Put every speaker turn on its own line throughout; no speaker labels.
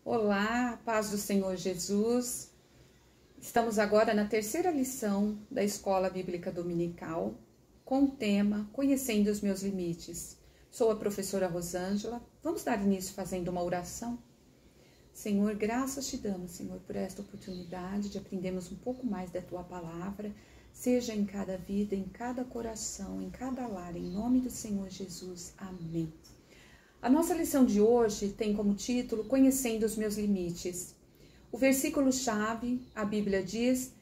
Olá, paz do Senhor Jesus. Estamos agora na terceira lição da Escola Bíblica Dominical, com o tema Conhecendo os Meus Limites. Sou a professora Rosângela. Vamos dar início fazendo uma oração? Senhor, graças te damos, Senhor, por esta oportunidade de aprendermos um pouco mais da Tua Palavra, seja em cada vida, em cada coração, em cada lar, em nome do Senhor Jesus. Amém. A nossa lição de hoje tem como título Conhecendo os Meus Limites. O versículo-chave, a Bíblia diz,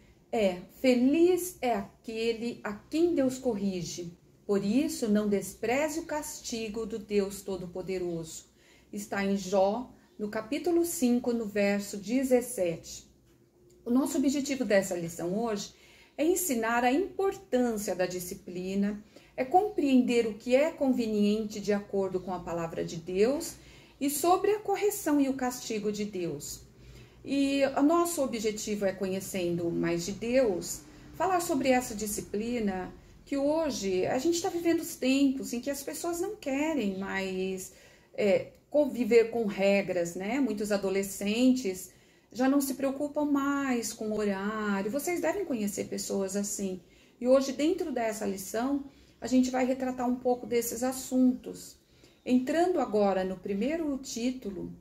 Feliz é aquele a quem Deus corrige, por isso não despreze o castigo do Deus Todo-Poderoso. Está em Jó, no capítulo 5, no verso 17. O nosso objetivo dessa lição hoje é ensinar a importância da disciplina, é compreender o que é conveniente de acordo com a palavra de Deus e sobre a correção e o castigo de Deus. E o nosso objetivo é, conhecendo mais de Deus, falar sobre essa disciplina que hoje a gente está vivendo os tempos em que as pessoas não querem mais conviver com regras, né? Muitos adolescentes já não se preocupam mais com o horário. Vocês devem conhecer pessoas assim. E hoje, dentro dessa lição, a gente vai retratar um pouco desses assuntos. Entrando agora no primeiro título,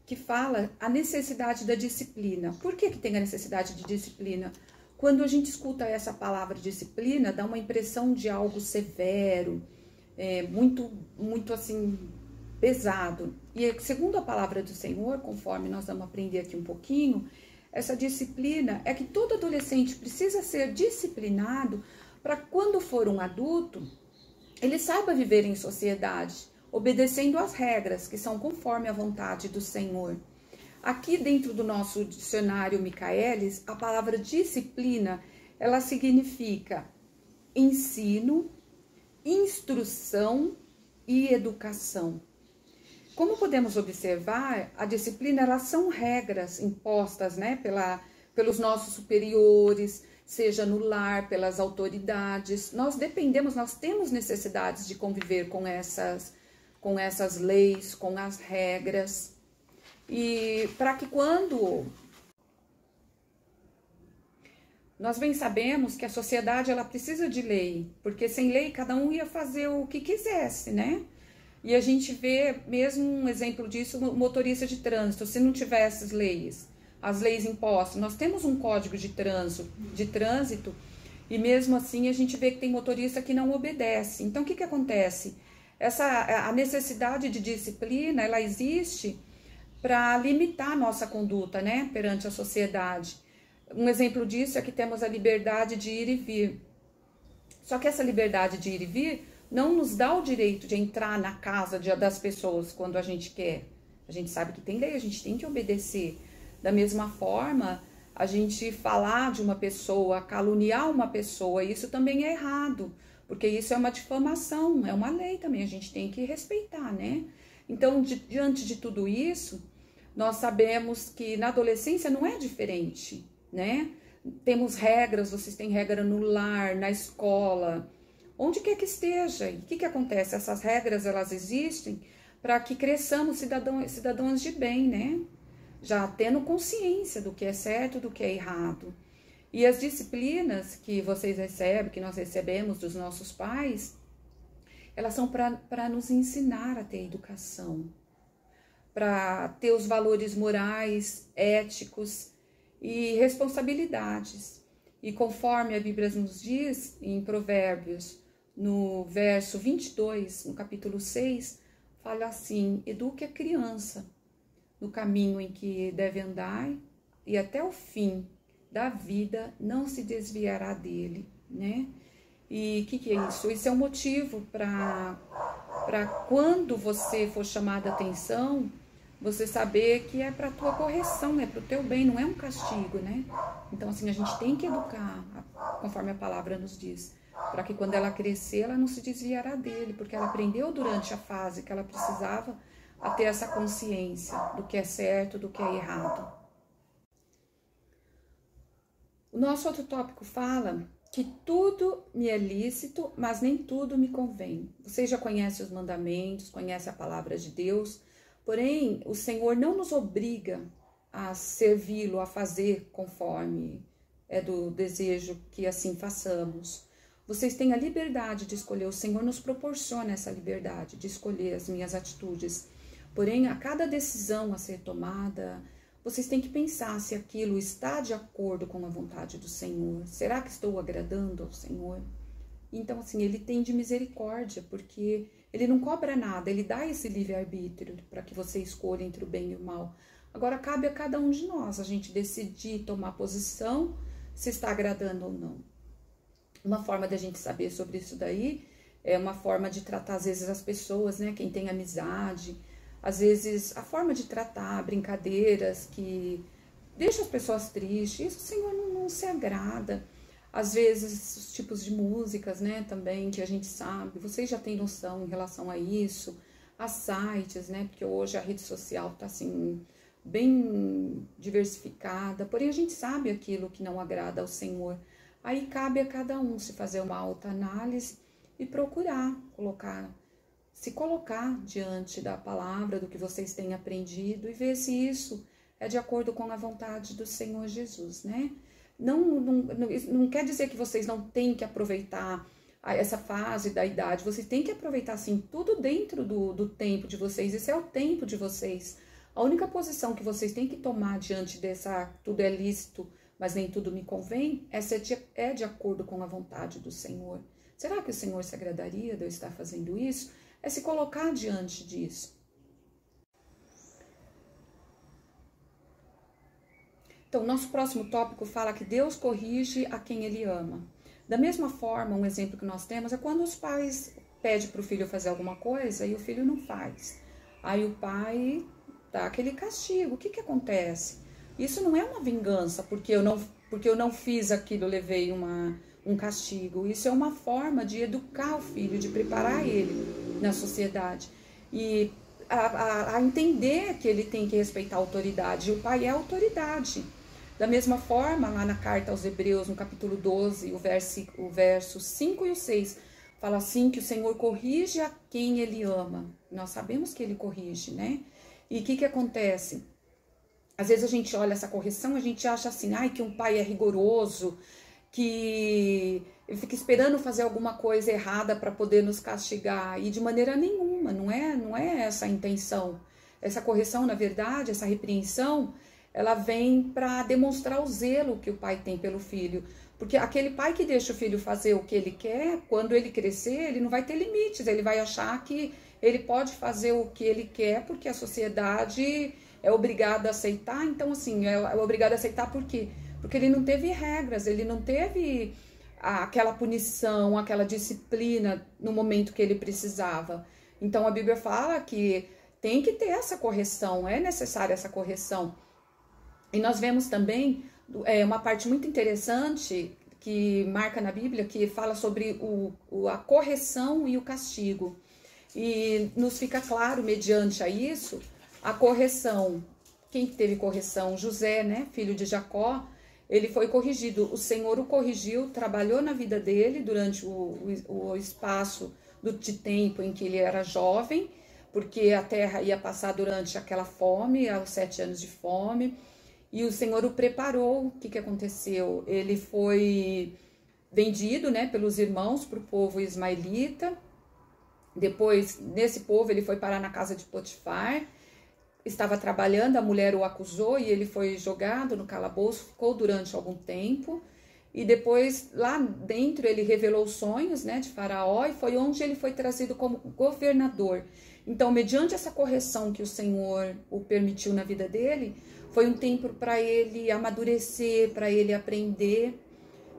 que fala a necessidade da disciplina. Por que tem a necessidade de disciplina? Quando a gente escuta essa palavra disciplina, dá uma impressão de algo severo, muito assim, pesado. E segundo a palavra do Senhor, conforme nós vamos aprender aqui um pouquinho, essa disciplina é que todo adolescente precisa ser disciplinado para quando for um adulto, ele saiba viver em sociedade, obedecendo às regras que são conforme a vontade do Senhor. Aqui dentro do nosso dicionário Michaelis, a palavra disciplina, ela significa ensino, instrução e educação. Como podemos observar, a disciplina, elas são regras impostas, né, pelos nossos superiores, seja no lar, pelas autoridades. Nós temos necessidades de conviver com essas leis, com as regras. E para que quando... Nós bem sabemos que a sociedade, ela precisa de lei, porque sem lei cada um ia fazer o que quisesse, né? E a gente vê mesmo um exemplo disso, o motorista de trânsito, se não tivesse as leis impostas. Nós temos um código de trânsito e mesmo assim a gente vê que tem motorista que não obedece. Então o que acontece? A necessidade de disciplina, ela existe para limitar a nossa conduta, né, perante a sociedade. Um exemplo disso é que temos a liberdade de ir e vir. Só que essa liberdade de ir e vir não nos dá o direito de entrar na casa das pessoas quando a gente quer. A gente sabe que tem lei, a gente tem que obedecer. Da mesma forma, a gente falar de uma pessoa, caluniar uma pessoa, isso também é errado, porque isso é uma difamação, é uma lei também, a gente tem que respeitar, né? Então, diante de tudo isso, nós sabemos que na adolescência não é diferente, né? Temos regras, vocês têm regra no lar, na escola, onde quer que esteja. E o que acontece? Essas regras, elas existem para que cresçamos cidadãos de bem, né? Já tendo consciência do que é certo, do que é errado. E as disciplinas que vocês recebem, que nós recebemos dos nossos pais, elas são para nos ensinar a ter educação, para ter os valores morais, éticos e responsabilidades. E conforme a Bíblia nos diz, em Provérbios, no verso 22, no capítulo 6, fala assim: eduque a criança no caminho em que deve andar e até o fim da vida não se desviará dele, né? E o que é isso? Isso é um motivo para quando você for chamada a atenção, você saber que é para a tua correção, é para o teu bem, não é um castigo, né? Então, assim, a gente tem que educar, conforme a palavra nos diz, para que quando ela crescer, ela não se desviará dele, porque ela aprendeu durante a fase que ela precisava a ter essa consciência do que é certo, do que é errado. O nosso outro tópico fala que tudo me é lícito, mas nem tudo me convém. Vocês já conhecem os mandamentos, conhecem a palavra de Deus, Porém, o Senhor não nos obriga a servi-lo, a fazer conforme é do desejo que assim façamos. Vocês têm a liberdade de escolher, o Senhor nos proporciona essa liberdade de escolher as minhas atitudes. Porém, a cada decisão a ser tomada, vocês têm que pensar se aquilo está de acordo com a vontade do Senhor. Será que estou agradando ao Senhor? Então, assim, ele tem de misericórdia, porque ele não cobra nada, ele dá esse livre-arbítrio para que você escolha entre o bem e o mal. Agora, cabe a cada um de nós a gente decidir, tomar posição, se está agradando ou não. Uma forma da gente saber sobre isso daí é uma forma de tratar, às vezes, as pessoas, né? Quem tem amizade, às vezes, a forma de tratar, brincadeiras que deixam as pessoas tristes, isso o Senhor não se agrada. Às vezes, os tipos de músicas, né, também, que a gente sabe, vocês já têm noção em relação a isso, as sites, né, porque hoje a rede social tá, assim, bem diversificada, porém a gente sabe aquilo que não agrada ao Senhor. Aí cabe a cada um se fazer uma autoanálise e procurar se colocar diante da palavra, do que vocês têm aprendido e ver se isso é de acordo com a vontade do Senhor Jesus, né? Não quer dizer que vocês não têm que aproveitar essa fase da idade, vocês têm que aproveitar, assim, tudo dentro do tempo de vocês, esse é o tempo de vocês. A única posição que vocês têm que tomar diante dessa, tudo é lícito, mas nem tudo me convém, essa é de acordo com a vontade do Senhor. Será que o Senhor se agradaria de eu estar fazendo isso? É se colocar diante disso. Então, nosso próximo tópico fala que Deus corrige a quem Ele ama. Da mesma forma, um exemplo que nós temos é quando os pais pedem para o filho fazer alguma coisa e o filho não faz. Aí o pai dá aquele castigo. O que que acontece? Isso não é uma vingança, porque eu não fiz aquilo, levei um castigo. Isso é uma forma de educar o filho, de preparar ele na sociedade. E a entender que ele tem que respeitar a autoridade. E o pai é a autoridade. Da mesma forma, lá na carta aos Hebreus, no capítulo 12, o verso 5 e o 6, fala assim que o Senhor corrige a quem Ele ama. Nós sabemos que Ele corrige, né? E o que acontece? Às vezes a gente olha essa correção, a gente acha assim, que um pai é rigoroso, que ele fica esperando fazer alguma coisa errada para poder nos castigar. E de maneira nenhuma, não é essa a intenção. Essa correção, na verdade, essa repreensão, ela vem para demonstrar o zelo que o pai tem pelo filho. Porque aquele pai que deixa o filho fazer o que ele quer, quando ele crescer, ele não vai ter limites, ele vai achar que ele pode fazer o que ele quer, porque a sociedade é obrigada a aceitar. Então, assim, é obrigada a aceitar por quê? Porque ele não teve regras, ele não teve aquela punição, aquela disciplina no momento que ele precisava. Então, a Bíblia fala que tem que ter essa correção, é necessária essa correção. E nós vemos também uma parte muito interessante que marca na Bíblia, que fala sobre a correção e o castigo. E nos fica claro, mediante a isso, a correção. Quem teve correção? José, né, filho de Jacó, ele foi corrigido. O Senhor o corrigiu, trabalhou na vida dele durante o espaço de tempo em que ele era jovem, porque a terra ia passar durante aquela fome, aos 7 anos de fome. E o Senhor o preparou. O que aconteceu? Ele foi vendido, né, pelos irmãos para o povo ismaelita. Depois, nesse povo, ele foi parar na casa de Potifar. Estava trabalhando, a mulher o acusou e ele foi jogado no calabouço, ficou durante algum tempo. E depois, lá dentro, ele revelou os sonhos, né, de Faraó, e foi onde ele foi trazido como governador. Então, mediante essa correção que o Senhor o permitiu na vida dele, foi um tempo para ele amadurecer, para ele aprender.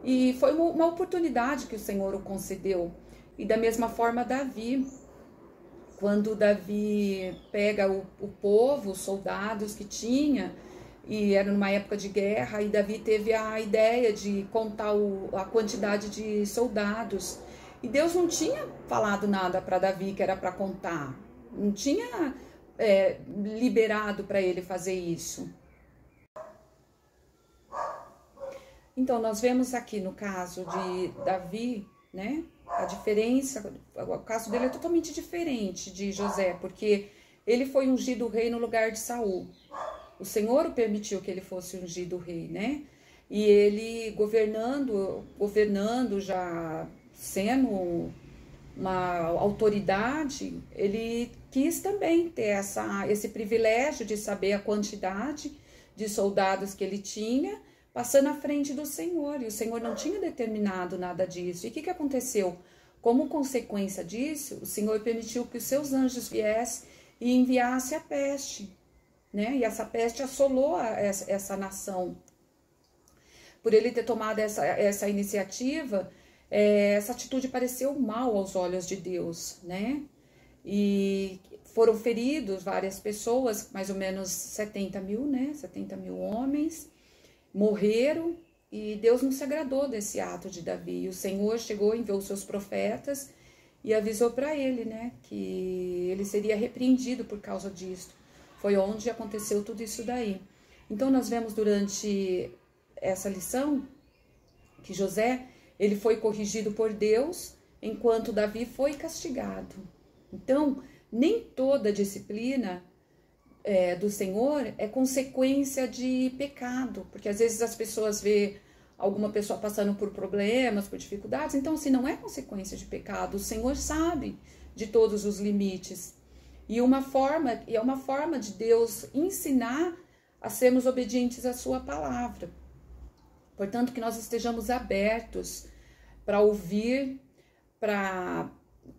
E foi uma oportunidade que o Senhor o concedeu. E da mesma forma, Davi, quando Davi pega o povo, os soldados que tinha, e era numa época de guerra, e Davi teve a ideia de contar a quantidade de soldados. E Deus não tinha falado nada para Davi que era para contar. Não tinha liberado para ele fazer isso. Então, nós vemos aqui no caso de Davi, né, a diferença, o caso dele é totalmente diferente de José, porque ele foi ungido rei no lugar de Saul. O Senhor o permitiu que ele fosse ungido rei, né? E ele governando já sendo uma autoridade, ele quis também ter esse privilégio de saber a quantidade de soldados que ele tinha, passando à frente do Senhor. E o Senhor não tinha determinado nada disso. E o que aconteceu? Como consequência disso, o Senhor permitiu que os seus anjos viessem e enviassem a peste, né? E essa peste assolou essa nação. Por ele ter tomado essa iniciativa, essa atitude pareceu mal aos olhos de Deus, né? E foram feridos várias pessoas, mais ou menos 70 mil, né? 70 mil homens morreram, e Deus não se agradou desse ato de Davi. E o Senhor chegou, enviou os seus profetas e avisou para ele, né? Que ele seria repreendido por causa disso. Foi onde aconteceu tudo isso daí. Então nós vemos durante essa lição que José, ele foi corrigido por Deus, enquanto Davi foi castigado. Então, nem toda disciplina do Senhor é consequência de pecado, porque às vezes as pessoas vê alguma pessoa passando por problemas, por dificuldades, então assim, não é consequência de pecado. O Senhor sabe de todos os limites. E é uma forma de Deus ensinar a sermos obedientes à sua palavra. Portanto, que nós estejamos abertos para ouvir, para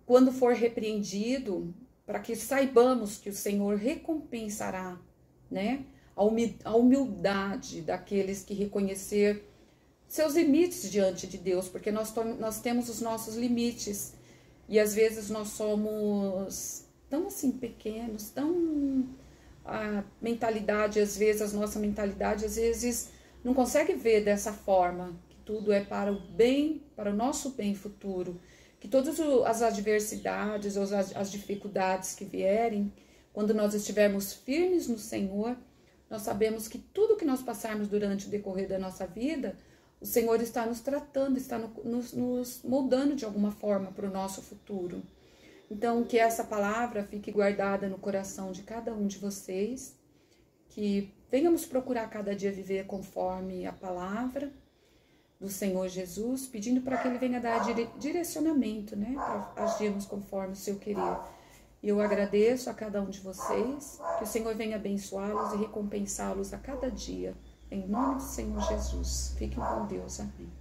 quando for repreendido, para que saibamos que o Senhor recompensará, né, a humildade daqueles que reconhecer seus limites diante de Deus, porque nós temos os nossos limites, e às vezes nós somos tão assim pequenos, tão a nossa mentalidade às vezes não consegue ver dessa forma, que tudo é para o bem, para o nosso bem futuro, que todas as adversidades ou as dificuldades que vierem, quando nós estivermos firmes no Senhor, nós sabemos que tudo que nós passarmos durante o decorrer da nossa vida, o Senhor está nos tratando, está nos moldando de alguma forma para o nosso futuro. Então, que essa palavra fique guardada no coração de cada um de vocês, que venhamos procurar cada dia viver conforme a palavra do Senhor Jesus, pedindo para que Ele venha dar direcionamento, né, para agirmos conforme o seu querer. E eu agradeço a cada um de vocês, que o Senhor venha abençoá-los e recompensá-los a cada dia, em nome do Senhor Jesus. Fiquem com Deus, amém.